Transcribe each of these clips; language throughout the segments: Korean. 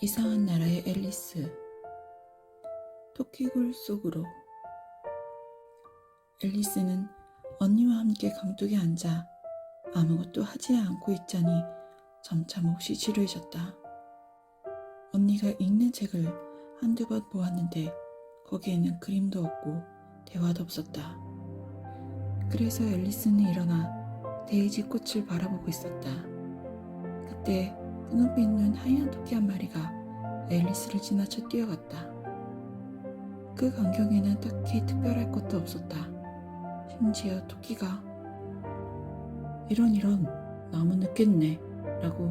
이상한 나라의 앨리스. 토끼굴 속으로. 앨리스는 언니와 함께 강둑에 앉아 아무것도 하지 않고 있자니 점차 몹시 지루해졌다. 언니가 읽는 책을 한두 번 보았는데 거기에는 그림도 없고 대화도 없었다. 그래서 앨리스는 일어나 데이지 꽃을 바라보고 있었다. 그때 눈앞에 있는 하얀 토끼 한 마리가 앨리스를 지나쳐 뛰어갔다. 그 광경에는 딱히 특별할 것도 없었다. 심지어 토끼가 이런 너무 늦겠네 라고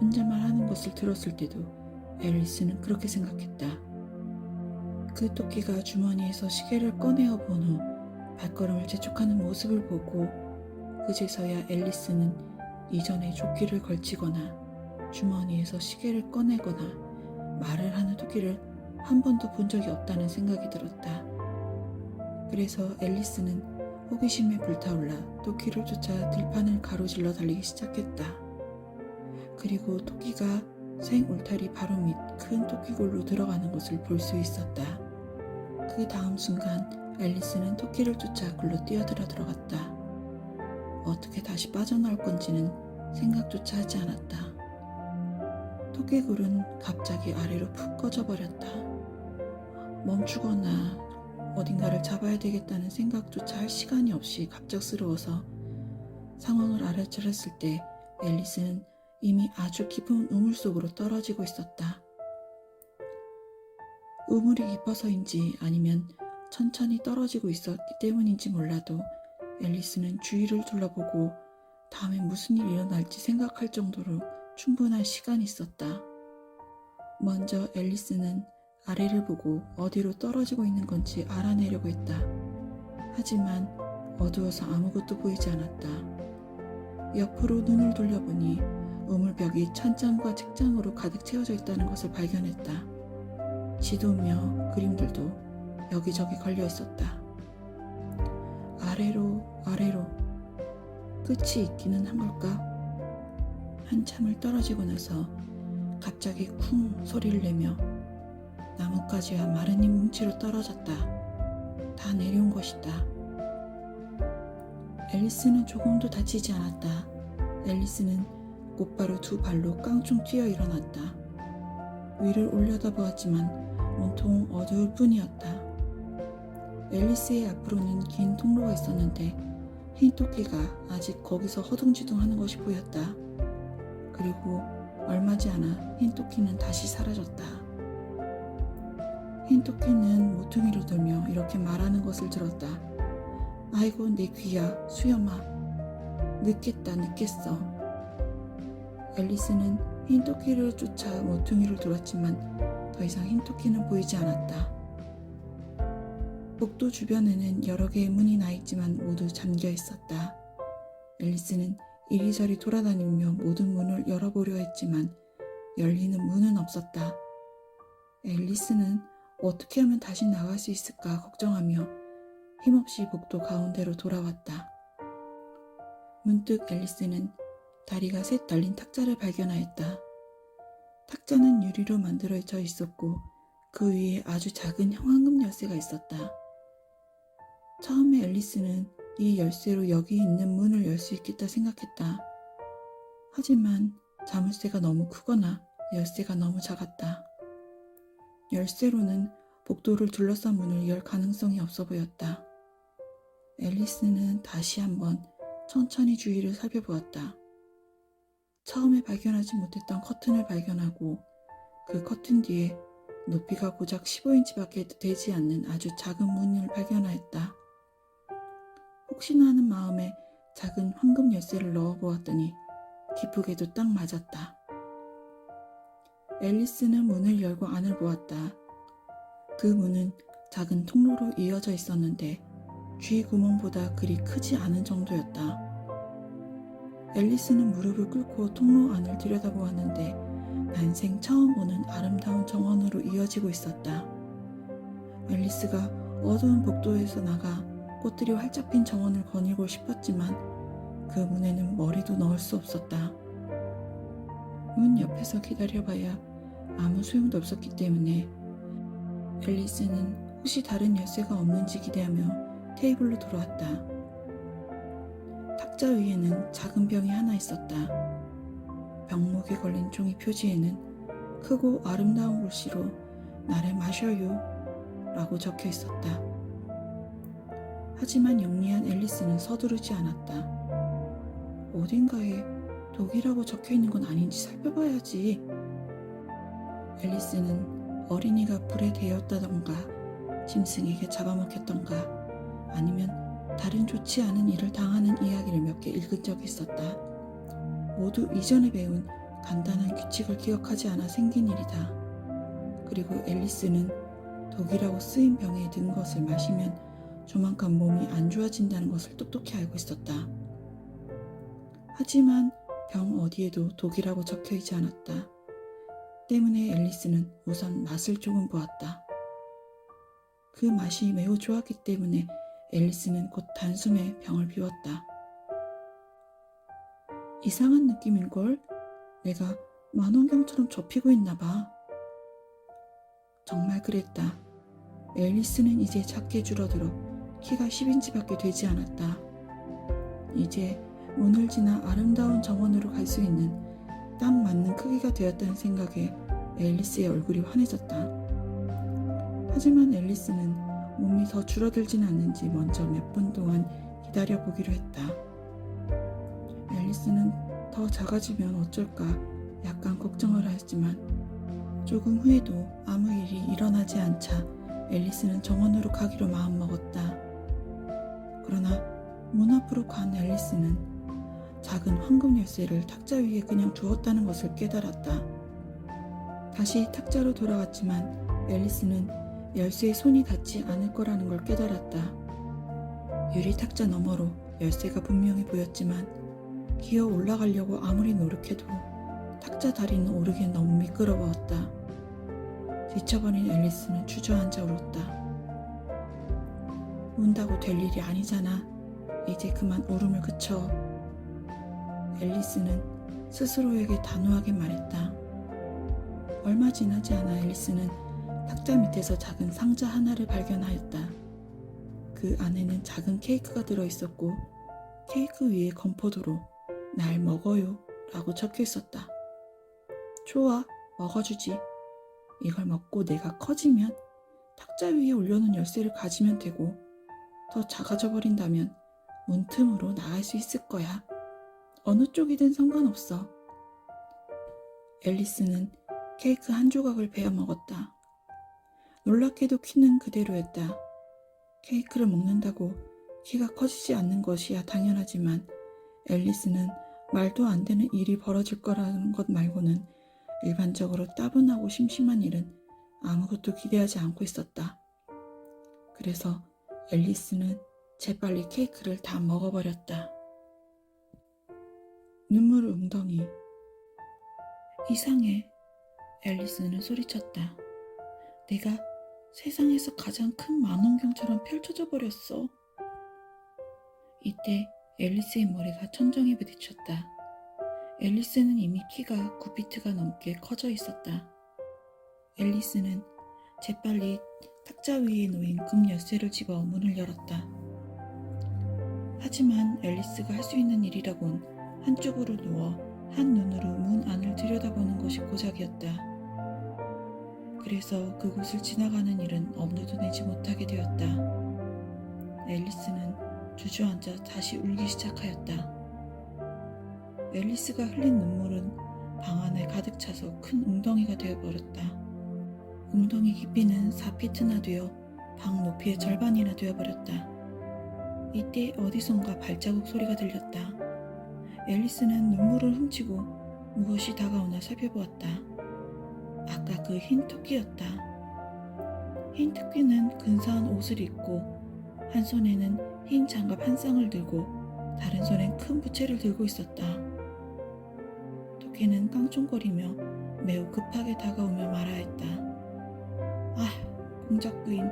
혼잣말 하는 것을 들었을 때도 앨리스는 그렇게 생각했다. 그 토끼가 주머니에서 시계를 꺼내어 본 후 발걸음을 재촉하는 모습을 보고 그제서야 앨리스는 이전에 조끼를 걸치거나 주머니에서 시계를 꺼내거나 말을 하는 토끼를 한 번도 본 적이 없다는 생각이 들었다. 그래서 앨리스는 호기심에 불타올라 토끼를 쫓아 들판을 가로질러 달리기 시작했다. 그리고 토끼가 생 울타리 바로 밑 큰 토끼굴로 들어가는 것을 볼 수 있었다. 그 다음 순간 앨리스는 토끼를 쫓아 굴로 뛰어들어 들어갔다. 어떻게 다시 빠져나올 건지는 생각조차 하지 않았다. 토끼굴은 갑자기 아래로 푹 꺼져버렸다. 멈추거나 어딘가를 잡아야 되겠다는 생각조차 할 시간이 없이 갑작스러워서 상황을 알아차렸을 때 앨리스는 이미 아주 깊은 우물 속으로 떨어지고 있었다. 우물이 깊어서인지 아니면 천천히 떨어지고 있었기 때문인지 몰라도 앨리스는 주위를 둘러보고 다음에 무슨 일이 일어날지 생각할 정도로 충분한 시간이 있었다. 먼저 앨리스는 아래를 보고 어디로 떨어지고 있는 건지 알아내려고 했다. 하지만 어두워서 아무것도 보이지 않았다. 옆으로 눈을 돌려보니 우물벽이 천장과 책장으로 가득 채워져 있다는 것을 발견했다. 지도며 그림들도 여기저기 걸려 있었다. 아래로 끝이 있기는 한 걸까? 한참을 떨어지고 나서 갑자기 쿵 소리를 내며 나뭇가지와 마른 잎 뭉치로 떨어졌다. 다 내려온 것이다. 앨리스는 조금도 다치지 않았다. 앨리스는 곧바로 두 발로 깡총 뛰어 일어났다. 위를 올려다보았지만 온통 어두울 뿐이었다. 앨리스의 앞으로는 긴 통로가 있었는데 흰 토끼가 아직 거기서 허둥지둥하는 것이 보였다. 그리고 얼마지 않아 흰 토끼는 다시 사라졌다. 흰 토끼는 모퉁이를 들며 이렇게 말하는 것을 들었다. 아이고 내 귀야 수염아, 늦겠어. 앨리스는 흰 토끼를 쫓아 모퉁이를 돌았지만 더 이상 흰 토끼는 보이지 않았다. 복도 주변에는 여러 개의 문이 나 있지만 모두 잠겨 있었다. 앨리스는 이리저리 돌아다니며 모든 문을 열어보려 했지만 열리는 문은 없었다. 앨리스는 어떻게 하면 다시 나갈 수 있을까 걱정하며 힘없이 복도 가운데로 돌아왔다. 문득 앨리스는 다리가 셋 달린 탁자를 발견하였다. 탁자는 유리로 만들어져 있었고 그 위에 아주 작은 황금 열쇠가 있었다. 처음에 앨리스는 이 열쇠로 여기 있는 문을 열 수 있겠다 생각했다. 하지만 자물쇠가 너무 크거나 열쇠가 너무 작았다. 열쇠로는 복도를 둘러싼 문을 열 가능성이 없어 보였다. 앨리스는 다시 한번 천천히 주위를 살펴보았다. 처음에 발견하지 못했던 커튼을 발견하고 그 커튼 뒤에 높이가 고작 15인치밖에 되지 않는 아주 작은 문을 발견하였다. 혹시나 하는 마음에 작은 황금 열쇠를 넣어보았더니 기쁘게도 딱 맞았다. 앨리스는 문을 열고 안을 보았다. 그 문은 작은 통로로 이어져 있었는데 쥐 구멍보다 그리 크지 않은 정도였다. 앨리스는 무릎을 꿇고 통로 안을 들여다보았는데 난생 처음 보는 아름다운 정원으로 이어지고 있었다. 앨리스가 어두운 복도에서 나가 꽃들이 활짝 핀 정원을 거닐고 싶었지만 그 문에는 머리도 넣을 수 없었다. 문 옆에서 기다려봐야 아무 소용도 없었기 때문에 앨리스는 혹시 다른 열쇠가 없는지 기대하며 테이블로 돌아왔다. 탁자 위에는 작은 병이 하나 있었다. 병목에 걸린 종이 표지에는 크고 아름다운 글씨로 나를 마셔요 라고 적혀 있었다. 하지만 영리한 앨리스는 서두르지 않았다. 어딘가에 독이라고 적혀 있는 건 아닌지 살펴봐야지. 앨리스는 어린이가 불에 데였다던가 짐승에게 잡아먹혔던가 아니면 다른 좋지 않은 일을 당하는 이야기를 몇 개 읽은 적이 있었다. 모두 이전에 배운 간단한 규칙을 기억하지 않아 생긴 일이다. 그리고 앨리스는 독이라고 쓰인 병에 든 것을 마시면 조만간 몸이 안 좋아진다는 것을 똑똑히 알고 있었다. 하지만 병 어디에도 독이라고 적혀 있지 않았다. 때문에 앨리스는 우선 맛을 조금 보았다. 그 맛이 매우 좋았기 때문에 앨리스는 곧 단숨에 병을 비웠다. 이상한 느낌일걸? 내가 만원경처럼 접히고 있나봐. 정말 그랬다. 앨리스는 이제 작게 줄어들어 키가 10인치밖에 되지 않았다. 이제 문을 지나 아름다운 정원으로 갈 수 있는 딱 맞는 크기가 되었다는 생각에 앨리스의 얼굴이 환해졌다. 하지만 앨리스는 몸이 더 줄어들진 않는지 먼저 몇 분 동안 기다려보기로 했다. 앨리스는 더 작아지면 어쩔까 약간 걱정을 하였지만 조금 후에도 아무 일이 일어나지 않자 앨리스는 정원으로 가기로 마음먹었다. 그러나 문 앞으로 간 앨리스는 작은 황금 열쇠를 탁자 위에 그냥 두었다는 것을 깨달았다. 다시 탁자로 돌아갔지만 앨리스는 열쇠에 손이 닿지 않을 거라는 걸 깨달았다. 유리 탁자 너머로 열쇠가 분명히 보였지만 기어 올라가려고 아무리 노력해도 탁자 다리는 오르기엔 너무 미끄러워왔다. 지쳐버린 앨리스는 주저앉아 울었다. 운다고 될 일이 아니잖아. 이제 그만 울음을 그쳐. 앨리스는 스스로에게 단호하게 말했다. 얼마 지나지 않아 앨리스는 탁자 밑에서 작은 상자 하나를 발견하였다. 그 안에는 작은 케이크가 들어있었고 케이크 위에 건포도로 날 먹어요 라고 적혀 있었다. 좋아, 먹어주지. 이걸 먹고 내가 커지면 탁자 위에 올려놓은 열쇠를 가지면 되고 더 작아져 버린다면 문틈으로 나갈 수 있을 거야. 어느 쪽이든 상관없어. 앨리스는 케이크 한 조각을 베어 먹었다. 놀랍게도 키는 그대로였다. 케이크를 먹는다고 키가 커지지 않는 것이야 당연하지만 앨리스는 말도 안 되는 일이 벌어질 거라는 것 말고는 일반적으로 따분하고 심심한 일은 아무것도 기대하지 않고 있었다. 그래서 앨리스는 재빨리 케이크를 다 먹어버렸다. 눈물 웅덩이. 이상해. 앨리스는 소리쳤다. 내가 세상에서 가장 큰 만원경처럼 펼쳐져 버렸어. 이때 앨리스의 머리가 천정에 부딪혔다. 앨리스는 이미 키가 9피트가 넘게 커져 있었다. 앨리스는 재빨리 탁자 위에 놓인 금 열쇠를 집어 문을 열었다. 하지만 앨리스가 할 수 있는 일이라곤 한쪽으로 누워 한 눈으로 문 안을 들여다보는 것이 고작이었다. 그래서 그곳을 지나가는 일은 엄두도 내지 못하게 되었다. 앨리스는 주저앉아 다시 울기 시작하였다. 앨리스가 흘린 눈물은 방 안에 가득 차서 큰 웅덩이가 되어버렸다. 웅덩이 깊이는 4피트나 되어 방 높이의 절반이나 되어버렸다. 이때 어디선가 발자국 소리가 들렸다. 앨리스는 눈물을 훔치고 무엇이 다가오나 살펴보았다. 아까 그 흰 토끼였다. 흰 토끼는 근사한 옷을 입고 한 손에는 흰 장갑 한 쌍을 들고 다른 손엔 큰 부채를 들고 있었다. 토끼는 깡총거리며 매우 급하게 다가오며 말하였다. 아, 공작부인,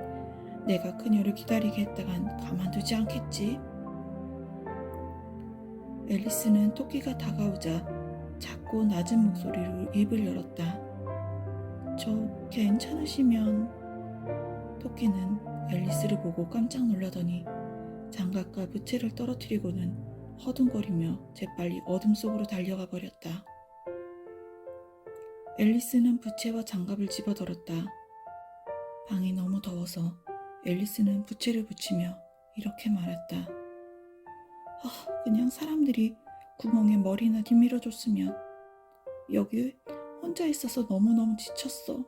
내가 그녀를 기다리게 했다간 가만두지 않겠지? 앨리스는 토끼가 다가오자 작고 낮은 목소리로 입을 열었다. 저 괜찮으시면. 토끼는 앨리스를 보고 깜짝 놀라더니 장갑과 부채를 떨어뜨리고는 허둥거리며 재빨리 어둠 속으로 달려가 버렸다. 앨리스는 부채와 장갑을 집어들었다. 방이 너무 더워서 앨리스는 부채를 붙이며 이렇게 말했다. 그냥 사람들이 구멍에 머리나 뒤밀어줬으면. 여기 혼자 있어서 너무너무 지쳤어.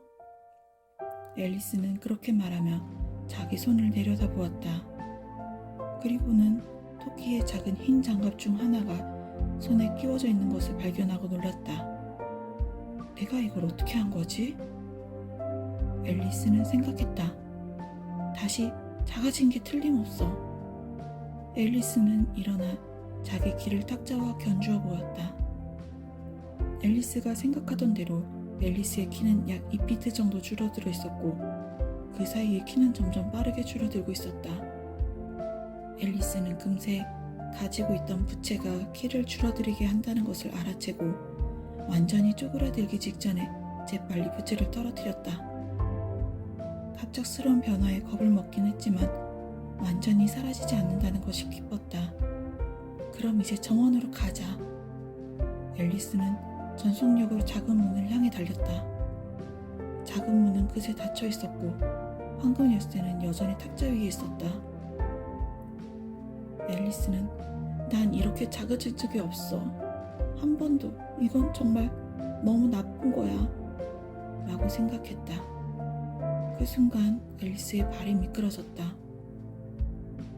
앨리스는 그렇게 말하며 자기 손을 내려다보았다. 그리고는 토끼의 작은 흰 장갑 중 하나가 손에 끼워져 있는 것을 발견하고 놀랐다. 내가 이걸 어떻게 한 거지? 앨리스는 생각했다. 다시 작아진 게 틀림없어. 앨리스는 일어나 자기 귀를 탁자와 견주어 보았다. 앨리스가 생각하던 대로 앨리스의 키는 약 2피트 정도 줄어들어 있었고 그 사이에 키는 점점 빠르게 줄어들고 있었다. 앨리스는 금세 가지고 있던 부채가 키를 줄어들이게 한다는 것을 알아채고 완전히 쪼그라들기 직전에 재빨리 부채를 떨어뜨렸다. 갑작스러운 변화에 겁을 먹긴 했지만 완전히 사라지지 않는다는 것이 기뻤다. 그럼 이제 정원으로 가자. 앨리스는 전속력으로 작은 문을 향해 달렸다. 작은 문은 그새 닫혀 있었고 황금 열쇠는 여전히 탁자 위에 있었다. 앨리스는 난 이렇게 작아질 적이 없어. 한 번도. 이건 정말 너무 나쁜 거야. 라고 생각했다. 그 순간 앨리스의 발이 미끄러졌다.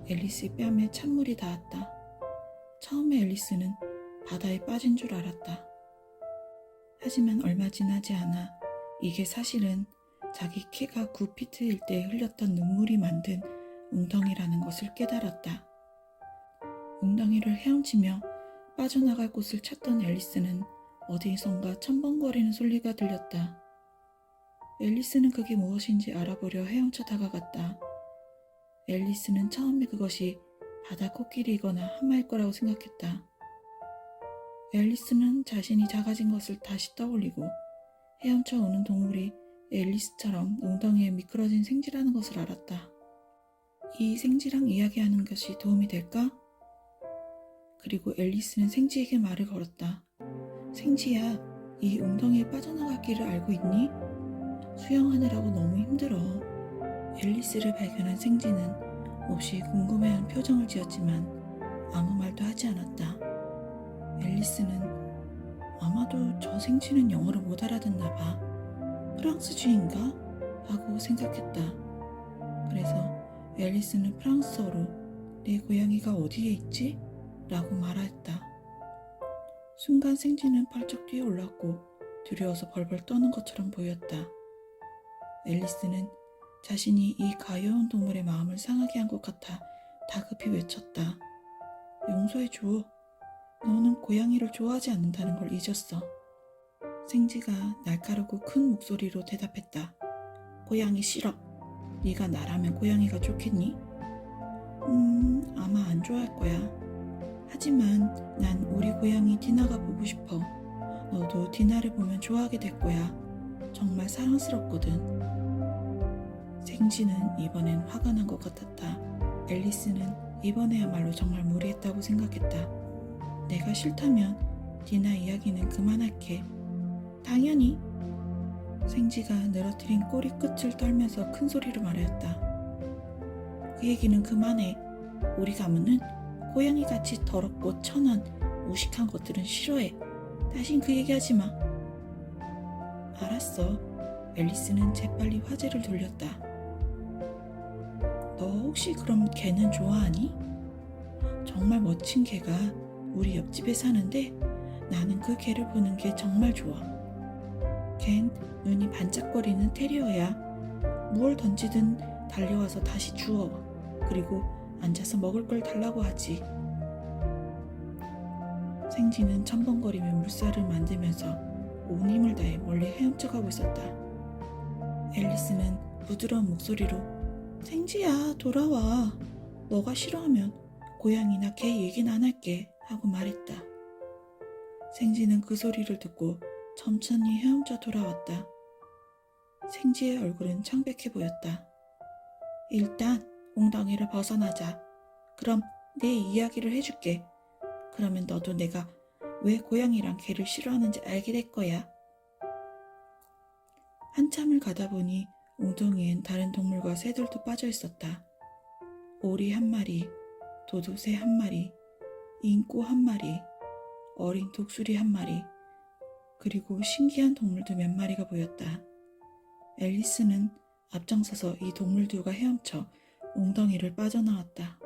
앨리스의 뺨에 찬물이 닿았다. 처음에 앨리스는 바다에 빠진 줄 알았다. 하지만 얼마 지나지 않아 이게 사실은 자기 키가 9피트일 때 흘렸던 눈물이 만든 웅덩이라는 것을 깨달았다. 웅덩이를 헤엄치며 빠져나갈 곳을 찾던 앨리스는 어디선가 첨벙거리는 소리가 들렸다. 앨리스는 그게 무엇인지 알아보려 헤엄쳐 다가갔다. 앨리스는 처음에 그것이 바다 코끼리이거나 하마일 거라고 생각했다. 앨리스는 자신이 작아진 것을 다시 떠올리고 헤엄쳐 오는 동물이 앨리스처럼 웅덩이에 미끄러진 생쥐라는 것을 알았다. 이 생쥐랑 이야기하는 것이 도움이 될까? 그리고 앨리스는 생쥐에게 말을 걸었다. 생쥐야, 이 웅덩이에 빠져나갈 길을 알고 있니? 수영하느라고 너무 힘들어. 앨리스를 발견한 생쥐는 몹시 궁금해하는 표정을 지었지만 아무 말도 하지 않았다. 앨리스는 아마도 저 생쥐는 영어를 못 알아듣나 봐. 프랑스주의인가? 하고 생각했다. 그래서 앨리스는 프랑스어로 내 고양이가 어디에 있지? 라고 말하였다. 순간 생쥐는 펄쩍 뛰어올랐고 두려워서 벌벌 떠는 것처럼 보였다. 앨리스는 자신이 이 가여운 동물의 마음을 상하게 한 것 같아 다급히 외쳤다. 용서해줘. 너는 고양이를 좋아하지 않는다는 걸 잊었어. 생쥐가 날카롭고 큰 목소리로 대답했다. 고양이 싫어. 네가 나라면 고양이가 좋겠니? 아마 안 좋아할 거야. 하지만 난 우리 고양이 디나가 보고 싶어. 너도 디나를 보면 좋아하게 될 거야. 정말 사랑스럽거든. 생쥐는 이번엔 화가 난 것 같았다. 앨리스는 이번에야말로 정말 무리했다고 생각했다. 내가 싫다면 디나 이야기는 그만할게. 당연히. 생쥐가 늘어뜨린 꼬리 끝을 떨면서 큰 소리로 말하였다. 그 얘기는 그만해. 우리 가문은 고양이같이 더럽고 천한 무식한 것들은 싫어해. 다신 그 얘기하지 마. 알았어. 앨리스는 재빨리 화제를 돌렸다. 너 혹시 그럼 개는 좋아하니? 정말 멋진 개가 우리 옆집에 사는데 나는 그 개를 보는 게 정말 좋아. 걘 눈이 반짝거리는 테리어야. 무얼 던지든 달려와서 다시 주워. 그리고 앉아서 먹을 걸 달라고 하지. 생쥐는 첨벙거리며 물살을 만들면서 온 힘을 다해 멀리 헤엄쳐가고 있었다. 앨리스는 부드러운 목소리로 생쥐야, 돌아와. 너가 싫어하면 고양이나 개 얘기는 안 할게 하고 말했다. 생쥐는 그 소리를 듣고 천천히 헤엄쳐 돌아왔다. 생쥐의 얼굴은 창백해 보였다. 일단 웅덩이를 벗어나자. 그럼 내 이야기를 해줄게. 그러면 너도 내가 왜 고양이랑 개를 싫어하는지 알게 될 거야. 한참을 가다 보니 웅덩이엔 다른 동물과 새들도 빠져 있었다. 오리 한 마리, 도도새 한 마리, 인꼬 한 마리, 어린 독수리 한 마리, 그리고 신기한 동물도 몇 마리가 보였다. 앨리스는 앞장서서 이 동물들과 헤엄쳐 웅덩이를 빠져나왔다.